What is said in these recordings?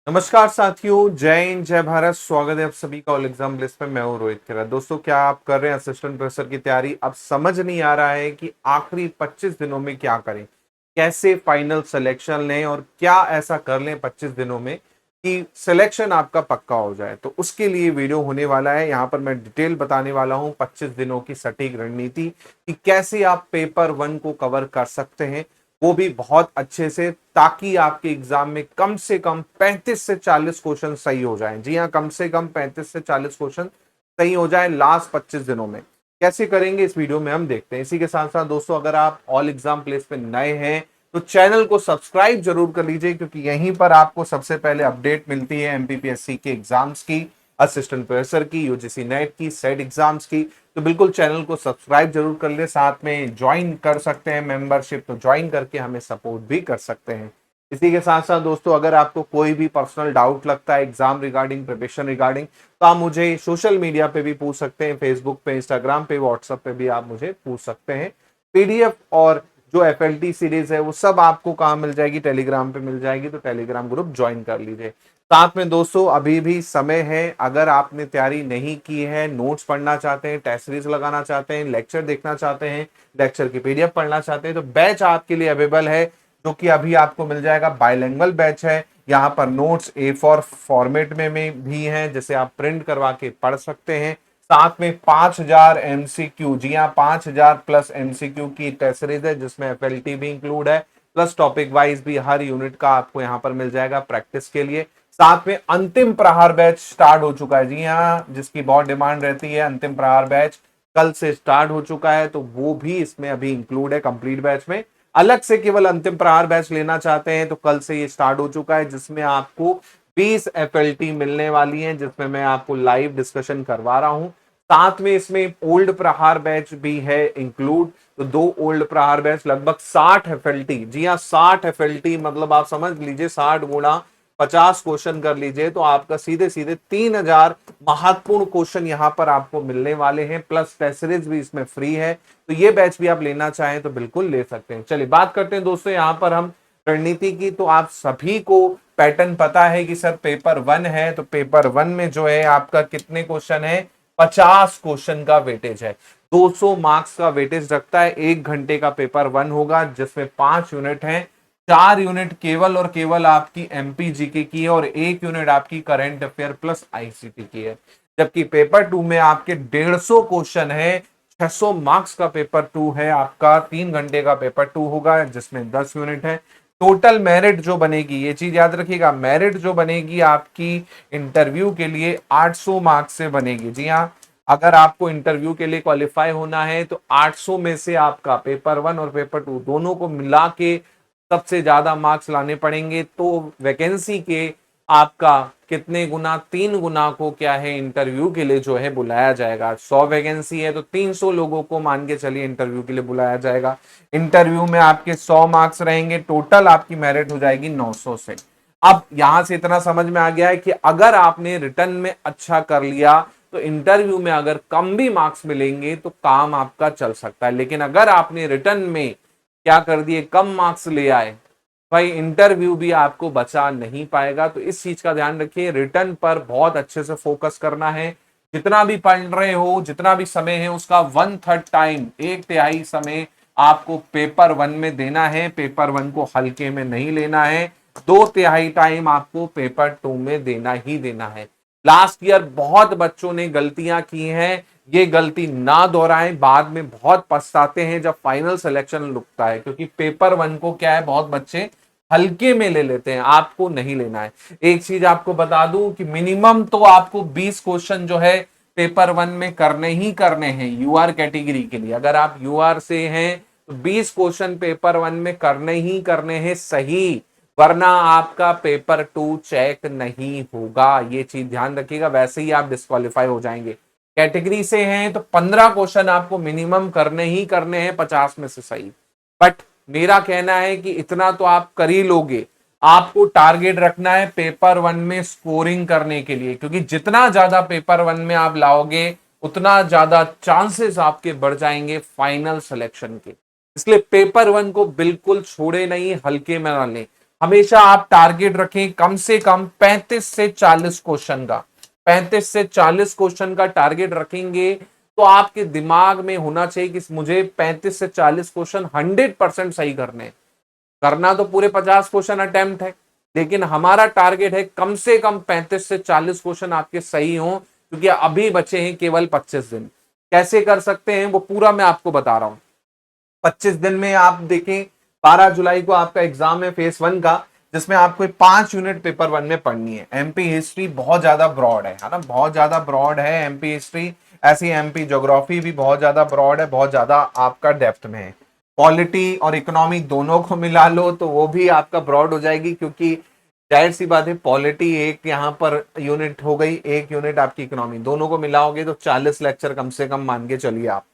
नमस्कार साथियों, जय हिंद जय भारत। स्वागत है आप सभी का ऑल एग्जाम लिस्ट में। मैं हूं रोहित खेरा। दोस्तों, क्या आप कर रहे हैं असिस्टेंट प्रोफेसर की तैयारी? अब समझ नहीं आ रहा है कि आखिरी 25 दिनों में क्या करें, कैसे फाइनल सिलेक्शन लें और क्या ऐसा कर लें 25 दिनों में कि सिलेक्शन आपका पक्का हो जाए। तो उसके लिए वीडियो होने वाला है। यहाँ पर मैं डिटेल बताने वाला हूँ 25 दिनों की सटीक रणनीति कि कैसे आप पेपर 1 को कवर कर सकते हैं, वो भी बहुत अच्छे से, ताकि आपके एग्जाम में कम से कम 35 से 40 क्वेश्चन सही हो जाएं। जी हाँ, कम से कम 35 से 40 क्वेश्चन सही हो जाए लास्ट 25 दिनों में। कैसे करेंगे इस वीडियो में हम देखते हैं। इसी के साथ साथ दोस्तों, अगर आप ऑल एग्जाम प्लेस पे नए हैं तो चैनल को सब्सक्राइब जरूर कर लीजिए, क्योंकि यहीं पर आपको सबसे पहले अपडेट मिलती है एमपीपीएससी के एग्जाम्स की, असिस्टेंट प्रोफेसर की, यूजीसी नेट की, सेट एग्जाम्स की। तो बिल्कुल चैनल को सब्सक्राइब जरूर कर ले, साथ में ज्वाइन कर सकते हैं मेंबरशिप, तो ज्वाइन करके हमें सपोर्ट भी कर सकते हैं। इसी के साथ साथ दोस्तों, अगर आपको कोई भी पर्सनल डाउट लगता है एग्जाम रिगार्डिंग, प्रिपरेशन रिगार्डिंग, तो आप मुझे सोशल मीडिया पे भी पूछ सकते हैं। फेसबुक पे, इंस्टाग्राम पे, व्हाट्सएप पे भी आप मुझे पूछ सकते हैं। पीडीएफ और जो एफएलटी सीरीज है वो सब आपको कहाँ मिल जाएगी? टेलीग्राम पे मिल जाएगी। तो टेलीग्राम ग्रुप ज्वाइन कर लीजिए। साथ में दोस्तों, अभी भी समय है। अगर आपने तैयारी नहीं की है, नोट्स पढ़ना चाहते हैं, टेस्ट सीरीज लगाना चाहते हैं, लेक्चर देखना चाहते हैं, लेक्चर की पीडीएफ पढ़ना चाहते हैं, तो बैच आपके लिए अवेलेबल है, जो कि अभी आपको मिल जाएगा। बाइलिंगुअल बैच है। यहाँ पर नोट्स A4 फॉर्मेट में भी हैं, जिसे आप प्रिंट करवा के पढ़ सकते हैं। साथ में 5000 एमसीक्यू, जी हाँ, 5000 प्लस एमसीक्यू की टेस्ट सीरीज है, जिसमें एफएलटी भी इंक्लूड है, प्लस टॉपिक वाइज भी हर यूनिट का आपको यहाँ पर मिल जाएगा प्रैक्टिस के लिए। साथ में अंतिम प्रहार बैच स्टार्ट हो चुका है। जी हाँ, जिसकी बहुत डिमांड रहती है, अंतिम प्रहार बैच कल से स्टार्ट हो चुका है, तो वो भी इसमें अभी इंक्लूड है कंप्लीट बैच में। अलग से केवल अंतिम प्रहार बैच लेना चाहते हैं तो कल से ये स्टार्ट हो चुका है, जिसमें आपको 20 एफएलटी मिलने वाली है, जिसमें मैं आपको लाइव डिस्कशन करवा रहा हूं। साथ में इसमें ओल्ड प्रहार बैच भी है इंक्लूड। तो दो ओल्ड प्रहार बैच, लगभग 60 एफएलटी। जी हाँ, 60 एफएलटी, मतलब आप समझ लीजिए 60 गुणा 50 क्वेश्चन कर लीजिए, तो आपका सीधे सीधे 3000 महत्वपूर्ण क्वेश्चन यहां पर आपको मिलने वाले हैं। प्लस टेस्ट सीरीज भी इसमें फ्री है। तो ये बैच भी आप लेना चाहें तो बिल्कुल ले सकते हैं। चलिए बात करते हैं दोस्तों यहां पर हम रणनीति की। तो आप सभी को पैटर्न पता है कि सर पेपर 1 है, तो पेपर 1 में जो है आपका कितने क्वेश्चन है? 50 क्वेश्चन का वेटेज है। 200 मार्क्स का वेटेज रखता है। 1 घंटे का पेपर 1 होगा, जिसमें 5 यूनिट है। 4 यूनिट केवल और केवल आपकी एमपीजीके की है और 1 यूनिट आपकी करंट अफेयर प्लस आईसीटी की है। जबकि पेपर 2 में आपके 150 क्वेश्चन है। 600 मार्क्स का पेपर 2 है आपका। 3 घंटे का पेपर 2 होगा, जिसमें 10 यूनिट है। टोटल मेरिट जो बनेगी, ये चीज याद रखिएगा, मेरिट जो बनेगी आपकी इंटरव्यू के लिए 800 मार्क्स से बनेगी। जी हाँ, अगर आपको इंटरव्यू के लिए क्वालिफाई होना है तो 800 में से आपका पेपर 1 और पेपर 2 दोनों को मिला के सबसे ज्यादा मार्क्स लाने पड़ेंगे। तो वैकेंसी के आपका कितने गुना? 3 गुना को क्या है, इंटरव्यू के लिए जो है बुलाया जाएगा। 100 वैकेंसी है तो 300 लोगों को मान के चलिए इंटरव्यू के लिए बुलाया जाएगा। इंटरव्यू में आपके 100 मार्क्स रहेंगे। टोटल आपकी मेरिट हो जाएगी 900 से। अब यहां से इतना समझ में आ गया है कि अगर आपने रिटर्न में अच्छा कर लिया तो इंटरव्यू में अगर कम भी मार्क्स मिलेंगे तो काम आपका चल सकता है। लेकिन अगर आपने रिटर्न में क्या कर दिए, कम मार्क्स ले आए, भाई इंटरव्यू भी आपको बचा नहीं पाएगा। तो इस चीज का ध्यान रखिए, रिटर्न पर बहुत अच्छे से फोकस करना है। जितना भी पढ़ रहे हो, जितना भी समय है, उसका 1/3 टाइम, 1/3 समय आपको पेपर 1 में देना है। पेपर 1 को हल्के में नहीं लेना है। 2/3 टाइम आपको पेपर 2 में देना ही देना है। लास्ट ईयर बहुत बच्चों ने गलतियां की हैं, ये गलती ना दोहराएं। बाद में बहुत पछताते हैं जब फाइनल सिलेक्शन रुकता है, क्योंकि पेपर 1 को क्या है, बहुत बच्चे हल्के में ले लेते हैं। आपको नहीं लेना है। एक चीज आपको बता दूं कि मिनिमम तो आपको 20 क्वेश्चन जो है पेपर 1 में करने ही करने हैं यूआर कैटेगरी के लिए। अगर आप यूआर से हैं तो 20 क्वेश्चन पेपर 1 में करने ही करने हैं सही, वरना आपका पेपर 2 चेक नहीं होगा। ये चीज ध्यान रखिएगा, वैसे ही आप डिस्क्वालीफाई हो जाएंगे। कैटेगरी से हैं तो 15 क्वेश्चन आपको मिनिमम करने ही करने हैं 50 में से सही। बट मेरा कहना है कि इतना तो आप कर ही लोगे। आपको टारगेट रखना है पेपर 1 में स्कोरिंग करने के लिए, क्योंकि जितना ज्यादा पेपर 1 में आप लाओगे उतना ज्यादा चांसेस आपके बढ़ जाएंगे फाइनल सिलेक्शन के। इसलिए पेपर 1 को बिल्कुल छोड़े नहीं, हल्के में ना लें। हमेशा आप टारगेट रखें कम से कम 35 से 40 क्वेश्चन का, 35 से 40 क्वेश्चन का टारगेट रखेंगे तो आपके दिमाग में होना चाहिए कि मुझे 35 से 40 क्वेश्चन 100% सही करने हैं। करना तो पूरे 50 क्वेश्चन अटेम्प्ट है, लेकिन हमारा टारगेट है कम से कम 35 से 40 क्वेश्चन आपके सही हो, क्योंकि अभी बचे हैं केवल 25 दिन। कैसे कर सकते हैं वो पूरा मैं आपको बता रहा हूं। 25 दिन में आप देखें, 12 जुलाई को आपका एग्जाम है फेस 1 का, जिसमें आपको 5 यूनिट पेपर 1 में पढ़नी है। एमपी हिस्ट्री बहुत ज्यादा ब्रॉड है ना, बहुत ज्यादा ब्रॉड है एमपी हिस्ट्री। ऐसी एमपी ज्योग्राफी भी बहुत ज्यादा ब्रॉड है, बहुत ज्यादा आपका डेप्थ में है। पॉलिटी और इकोनॉमी दोनों को मिला लो तो वो भी आपका ब्रॉड हो जाएगी, क्योंकि जाहिर सी बात है पॉलिटी एक यहाँ पर यूनिट हो गई, एक यूनिट आपकी इकोनॉमी, दोनों को मिलाओगे तो 40 लेक्चर कम से कम मान के चलिए आप।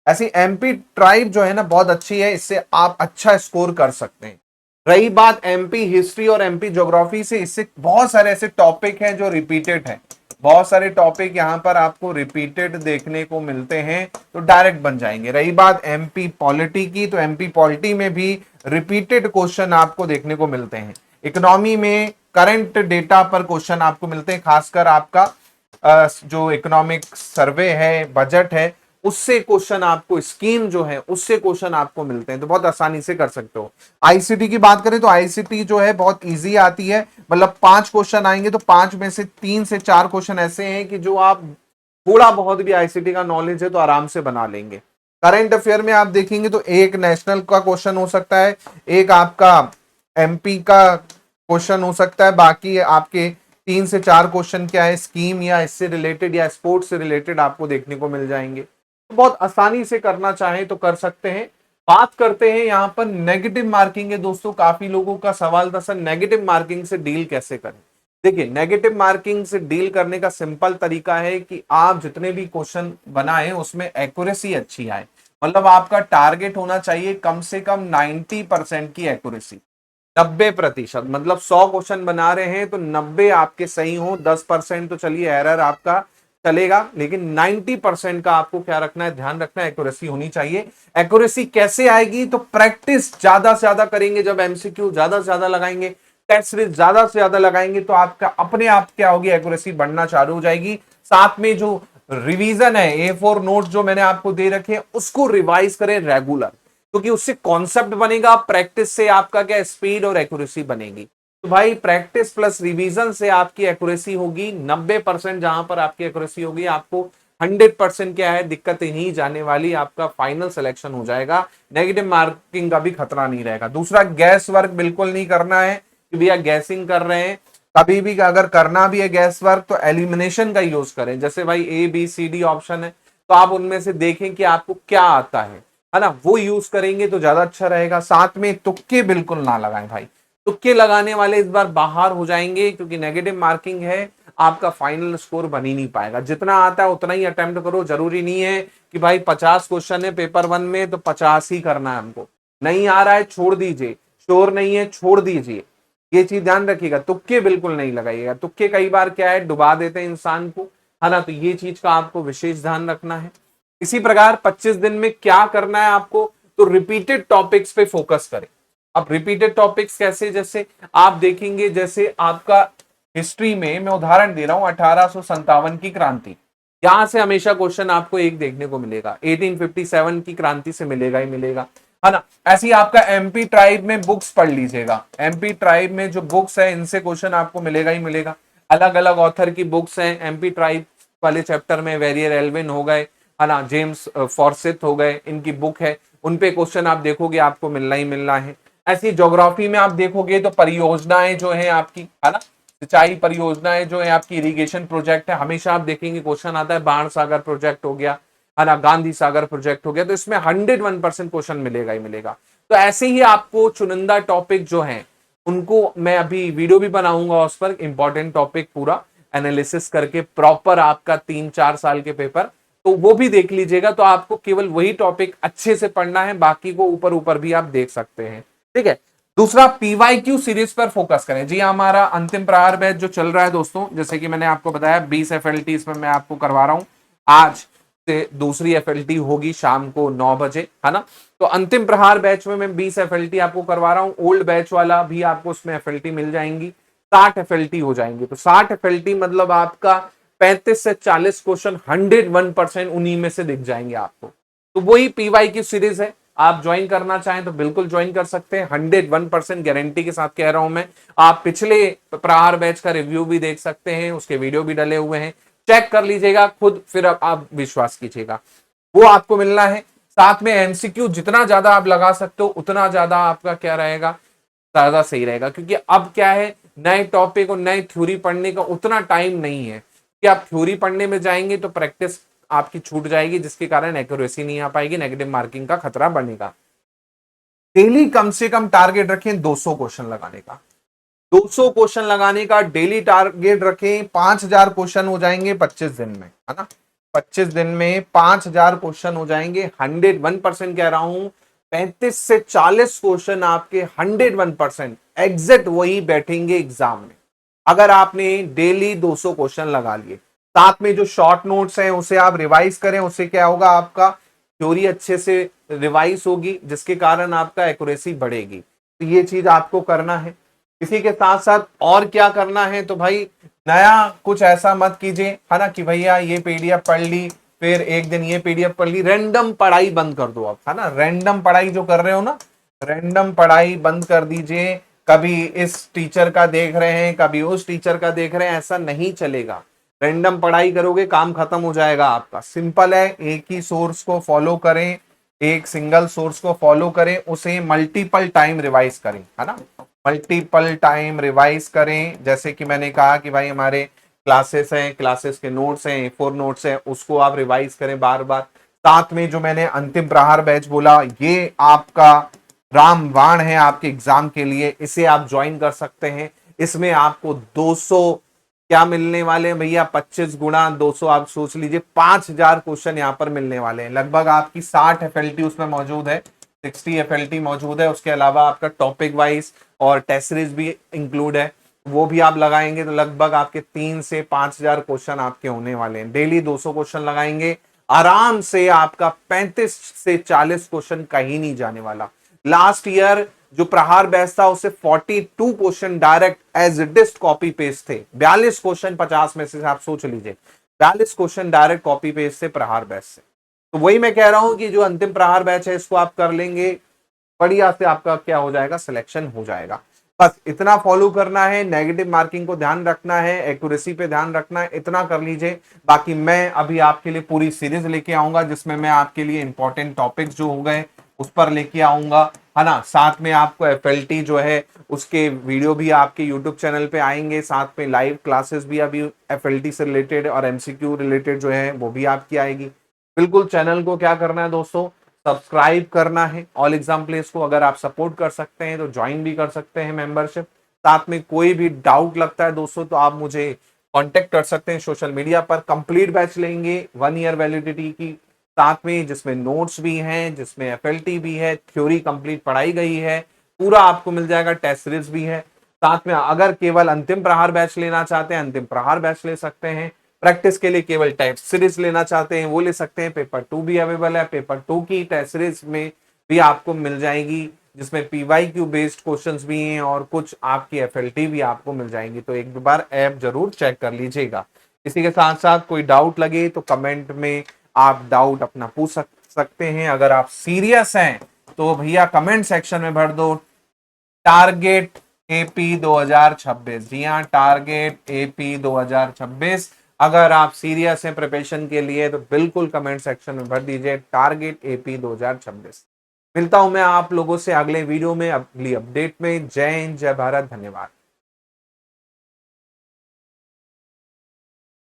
ऐसी एमपी ट्राइब जो है ना बहुत अच्छी है, इससे आप अच्छा स्कोर कर सकते हैं। रही बात एमपी हिस्ट्री और एमपी ज्योग्राफी से, इससे बहुत सारे ऐसे टॉपिक हैं जो रिपीटेड हैं, बहुत सारे टॉपिक यहाँ पर आपको रिपीटेड देखने को मिलते हैं, तो डायरेक्ट बन जाएंगे। रही बात एमपी पॉलिटी की, तो एमपी पॉलिटी में भी रिपीटेड क्वेश्चन आपको देखने को मिलते हैं। इकोनॉमी में करंट डेटा पर क्वेश्चन आपको मिलते हैं, खासकर आपका जो इकोनॉमिक सर्वे है, बजट है, उससे क्वेश्चन आपको, स्कीम जो है उससे क्वेश्चन आपको मिलते हैं, तो बहुत आसानी से कर सकते हो। आईसीटी की बात करें तो आईसीटी जो है बहुत इजी आती है, मतलब 5 क्वेश्चन आएंगे तो 5 में से 3 से 4 क्वेश्चन ऐसे हैं कि जो आप थोड़ा बहुत भी आईसीटी का नॉलेज है तो आराम से बना लेंगे। करंट अफेयर में आप देखेंगे तो एक नेशनल का क्वेश्चन हो सकता है, एक आपका एमपी का क्वेश्चन हो सकता है, बाकी आपके 3 से 4 क्वेश्चन क्या है स्कीम या इससे रिलेटेड या स्पोर्ट्स से रिलेटेड आपको देखने को मिल जाएंगे। तो बहुत आसानी से करना चाहें तो कर सकते हैं। बात करते हैं यहाँ पर नेगेटिव मार्किंग है दोस्तों, काफी लोगों का सवाल था सर नेगेटिव मार्किंग से डील कैसे करें। देखिए नेगेटिव मार्किंग से डील करने का सिंपल तरीका है कि आप जितने भी क्वेश्चन बनाए उसमें एक्यूरेसी अच्छी आए, मतलब आपका टारगेट होना चाहिए कम से कम 90% की एक्यूरेसी, 90%, मतलब 100 क्वेश्चन बना रहे हैं तो 90 आपके सही हो, 10% तो चलिए एरर आपका चलेगा, लेकिन 90% का आपको क्या रखना है, ध्यान रखना है, एक्यूरेसी होनी चाहिए। एक्यूरेसी कैसे आएगी, तो प्रैक्टिस ज्यादा से ज्यादा करेंगे, जब एमसीक्यू ज्यादा से ज्यादा लगाएंगे, टेस्ट सीरीज ज्यादा से ज्यादा लगाएंगे तो आपका अपने आप क्या होगी, एक्यूरेसी बढ़ना चालू हो जाएगी। साथ में जो रिवीजन है, A4 नोट जो मैंने आपको दे रखे हैं उसको रिवाइज करें रेगुलर, क्योंकि उससे कॉन्सेप्ट बनेगा, प्रैक्टिस से आपका क्या स्पीड और एक्यूरेसी बनेगी। तो भाई प्रैक्टिस प्लस रिवीजन से आपकी एक्यूरेसी होगी 90%, जहां पर आपकी एक्यूरेसी होगी आपको 100% क्या है दिक्कत नहीं जाने वाली, आपका फाइनल सिलेक्शन हो जाएगा, नेगेटिव मार्किंग का भी खतरा नहीं रहेगा। दूसरा, गैस वर्क बिल्कुल नहीं करना है कि भैया गैसिंग कर रहे हैं, कभी भी अगर करना भी है गैस वर्क तो एलिमिनेशन का यूज करें। जैसे भाई A B C D option है तो आप उनमें से देखें कि आपको क्या आता है ना, वो यूज करेंगे तो ज्यादा अच्छा रहेगा। साथ में तुक्के बिल्कुल ना लगाएं भाई, तुक्के लगाने वाले इस बार बाहर हो जाएंगे, क्योंकि नेगेटिव मार्किंग है, आपका फाइनल स्कोर बन ही नहीं पाएगा। जितना आता है उतना ही अटेम्प्ट करो, जरूरी नहीं है कि भाई 50 क्वेश्चन है पेपर 1 में तो 50 ही करना है हमको, नहीं आ रहा है छोड़ दीजिए, श्योर नहीं है छोड़ दीजिए, ये चीज ध्यान रखिएगा। तुक्के बिल्कुल नहीं लगाइएगा, तुक्के कई बार क्या है डुबा देते हैं इंसान को, है ना, तो ये चीज का आपको विशेष ध्यान रखना है। इसी प्रकार 25 दिन में क्या करना है आपको, तो रिपीटेड टॉपिक्स पे फोकस करें। अब रिपीटेड टॉपिक्स कैसे, जैसे आप देखेंगे, जैसे आपका हिस्ट्री में मैं उदाहरण दे रहा हूं 1857 की क्रांति, यहां से हमेशा क्वेश्चन आपको एक देखने को मिलेगा, 1857 की क्रांति से मिलेगा ही मिलेगा, है ना। ऐसी आपका एमपी ट्राइब में बुक्स पढ़ लीजिएगा, एमपी ट्राइब में जो बुक्स है इनसे क्वेश्चन आपको मिलेगा ही मिलेगा। अलग अलग ऑथर की बुक्स हैं एमपी ट्राइब वाले चैप्टर में, वेरियर एल्विन हो गए, है ना, जेम्स फॉर्सिथ हो गए, इनकी बुक है, उन पे क्वेश्चन आप देखोगे आपको मिलना ही मिलना है। ऐसी ज्योग्राफी में आप देखोगे तो परियोजनाएं जो है आपकी, है ना, सिंचाई परियोजनाएं जो है आपकी, इरिगेशन प्रोजेक्ट है, हमेशा आप देखेंगे क्वेश्चन आता है, बाण सागर प्रोजेक्ट हो गया, है ना, गांधी सागर प्रोजेक्ट हो गया, तो इसमें 101% क्वेश्चन मिलेगा ही मिलेगा। तो ऐसे ही आपको चुनिंदा टॉपिक जो है उनको मैं अभी वीडियो भी बनाऊंगा, उस पर इंपॉर्टेंट टॉपिक पूरा एनालिसिस करके प्रॉपर आपका 3-4 साल के पेपर, तो वो भी देख लीजिएगा। तो आपको केवल वही टॉपिक अच्छे से पढ़ना है, बाकी को ऊपर ऊपर भी आप देख सकते हैं, ठीक है। दूसरा, पीवाईक्यू सीरीज पर फोकस करें। जी हमारा अंतिम प्रहार बैच जो चल रहा है दोस्तों, जैसे कि मैंने आपको बताया 20 FLT इसमें मैं आपको करवा रहा हूं आज, से दूसरी एफएलटी होगी शाम को 9 बजे, है ना। तो अंतिम प्रहार बैच में मैं 20 एफएलटी आपको करवा रहा हूं। ओल्ड बैच वाला भी आपको उसमें एफएलटी मिल जाएंगी, 60 एफएलटी हो जाएंगी। तो 60 एफएलटी मतलब आपका 35 से 40 क्वेश्चन 101% उन्हीं में से दिख जाएंगे आपको। तो वही पीवाई की सीरीज है, आप ज्वाइन करना चाहें तो बिल्कुल ज्वाइन कर सकते हैं। 101% गारंटी के साथ कह रहा हूं मैं। आप पिछले प्रहार बैच का रिव्यू भी देख सकते हैं, उसके वीडियो भी डले हुए हैं, चेक कर लीजिएगा खुद, फिर आप विश्वास कीजिएगा। वो आपको मिलना है। साथ में एमसीक्यू जितना ज्यादा आप लगा सकते हो उतना ज्यादा आपका क्या रहेगा, ज्यादा सही रहेगा। क्योंकि अब क्या है, नए टॉपिक और नए थ्योरी पढ़ने का उतना टाइम नहीं है कि आप थ्योरी पढ़ने में जाएंगे तो प्रैक्टिस आपकी छूट जाएगी, जिसके कारण एक्यूरेसी नहीं आ पाएगी, नेगेटिव मार्किंग का खतरा बनेगा। डेली कम से कम टारगेट रखें 200 क्वेश्चन लगाने का। 200 क्वेश्चन लगाने का डेली टारगेट रखें। 5000 क्वेश्चन हो जाएंगे 25 दिन में, है ना। 25 दिन में 5000 क्वेश्चन हो जाएंगे। 101% कह रहा हूं, 35 से 40 क्वेश्चन आपके 101% एग्जैक्ट वही बैठेंगे एग्जाम में, अगर आपने डेली 200 क्वेश्चन लगा लिए। साथ में जो शॉर्ट नोट्स हैं उसे आप रिवाइज करें, उससे क्या होगा, आपका थ्योरी अच्छे से रिवाइज होगी, जिसके कारण आपका एक्यूरेसी बढ़ेगी। तो ये चीज आपको करना है। इसी के साथ साथ और क्या करना है, तो भाई नया कुछ ऐसा मत कीजिए, है ना, कि भैया ये पीडीएफ पढ़ ली, फिर एक दिन ये पीडीएफ पढ़ ली। रैंडम पढ़ाई बंद कर दो आप, है ना। रैंडम पढ़ाई जो कर रहे हो ना, रैंडम पढ़ाई बंद कर दीजिए। कभी इस टीचर का देख रहे हैं, कभी उस टीचर का देख रहे हैं, ऐसा नहीं चलेगा। रैंडम पढ़ाई करोगे काम खत्म हो जाएगा आपका। सिंपल है, एक ही सोर्स को फॉलो करें, एक सिंगल सोर्स को फॉलो करें, उसे मल्टीपल टाइम रिवाइज करें, है ना। मल्टीपल टाइम रिवाइज करें। जैसे कि मैंने कहा कि भाई हमारे क्लासेस हैं, क्लासेस के नोट्स हैं, A4 नोट्स हैं, उसको आप रिवाइज करें बार बार। साथ में जो मैंने अंतिम प्रहार बैच बोला, ये आपका रामबाण है आपके एग्जाम के लिए, इसे आप ज्वाइन कर सकते हैं। इसमें आपको 200 क्या मिलने वाले हैं भैया, 25 गुणा 200 आप सोच लीजिए, 5000 क्वेश्चन यहाँ पर मिलने वाले हैं। लगभग आपकी 60 एफएलटी उसमें मौजूद है, 60 एफएलटी मौजूद है। उसके अलावा आपका टॉपिक वाइज और टेस्ट सीरीज भी इंक्लूड है, वो भी आप लगाएंगे तो लगभग आपके 3 से 5000 क्वेश्चन आपके होने वाले हैं। डेली 200 क्वेश्चन लगाएंगे, आराम से आपका 35 से 40 क्वेश्चन कहीं नहीं जाने वाला। लास्ट ईयर जो प्रहार बैच था उससे 42 क्वेश्चन डायरेक्ट एज डिस्ट कॉपी पेस्ट थे। 42 क्वेश्चन 50 में से आप सोच लीजिए, 42 क्वेश्चन डायरेक्ट कॉपी पेस्ट से प्रहार बैच से। तो वही मैं कह रहा हूं कि जो अंतिम प्रहार बैच है इसको आप कर लेंगे, बढ़िया से आपका क्या हो जाएगा, सिलेक्शन हो जाएगा। बस इतना फॉलो करना है, नेगेटिव मार्किंग को ध्यान रखना है, एक्यूरेसी पे ध्यान रखना है, इतना कर लीजिए। बाकी मैं अभी आपके लिए पूरी सीरीज लेके आऊंगा, जिसमें मैं आपके लिए इंपॉर्टेंट टॉपिक्स जो हो गए उस पर लेके आऊंगा, है ना। साथ में आपको एफएलटी जो है उसके वीडियो भी आपके यूट्यूब चैनल पे आएंगे। साथ में लाइव क्लासेस भी अभी एफएलटी से रिलेटेड और एमसीक्यू रिलेटेड जो है वो भी आपकी आएगी। बिल्कुल चैनल को क्या करना है दोस्तों, सब्सक्राइब करना है ऑल एग्जाम प्लेस को। अगर आप सपोर्ट कर सकते हैं तो ज्वाइन भी कर सकते हैं मेंबरशिप। साथ में कोई भी डाउट लगता है दोस्तों तो आप मुझे कांटेक्ट कर सकते हैं सोशल मीडिया पर। कंप्लीट बैच लेंगे 1 ईयर वैलिडिटी की, साथ में जिसमें नोट्स भी हैं, जिसमें एफएलटी भी है, थ्योरी कंप्लीट पढ़ाई गई है, पूरा आपको मिल जाएगा, टेस्ट सीरीज भी है। साथ में अगर केवल अंतिम प्रहार बैच लेना चाहते हैं अंतिम प्रहार बैच ले सकते हैं। प्रैक्टिस के लिए केवल टेस्ट सीरीज लेना चाहते हैं वो ले सकते हैं। पेपर 2 भी अवेलेबल है, पेपर 2 की टेस्ट सीरीज में भी आपको मिल जाएगी, जिसमें पीवाईक्यू बेस्ड क्वेश्चंस भी हैं और कुछ आपकी एफएलटी भी आपको मिल जाएंगी। तो एक बार ऐप जरूर चेक कर लीजिएगा। इसी के साथ साथ कोई डाउट लगे तो कमेंट में आप डाउट अपना पूछ सकते हैं। अगर आप सीरियस हैं तो भैया कमेंट सेक्शन में भर दो टारगेट एपी 2026। जी हाँ, टारगेट एपी 2026। अगर आप सीरियस हैं प्रिपरेशन के लिए तो बिल्कुल कमेंट सेक्शन में भर दीजिए टारगेट एपी 2026। मिलता हूं मैं आप लोगों से अगले वीडियो में, अगली अपडेट में। जय हिंद, जय भारत, धन्यवाद।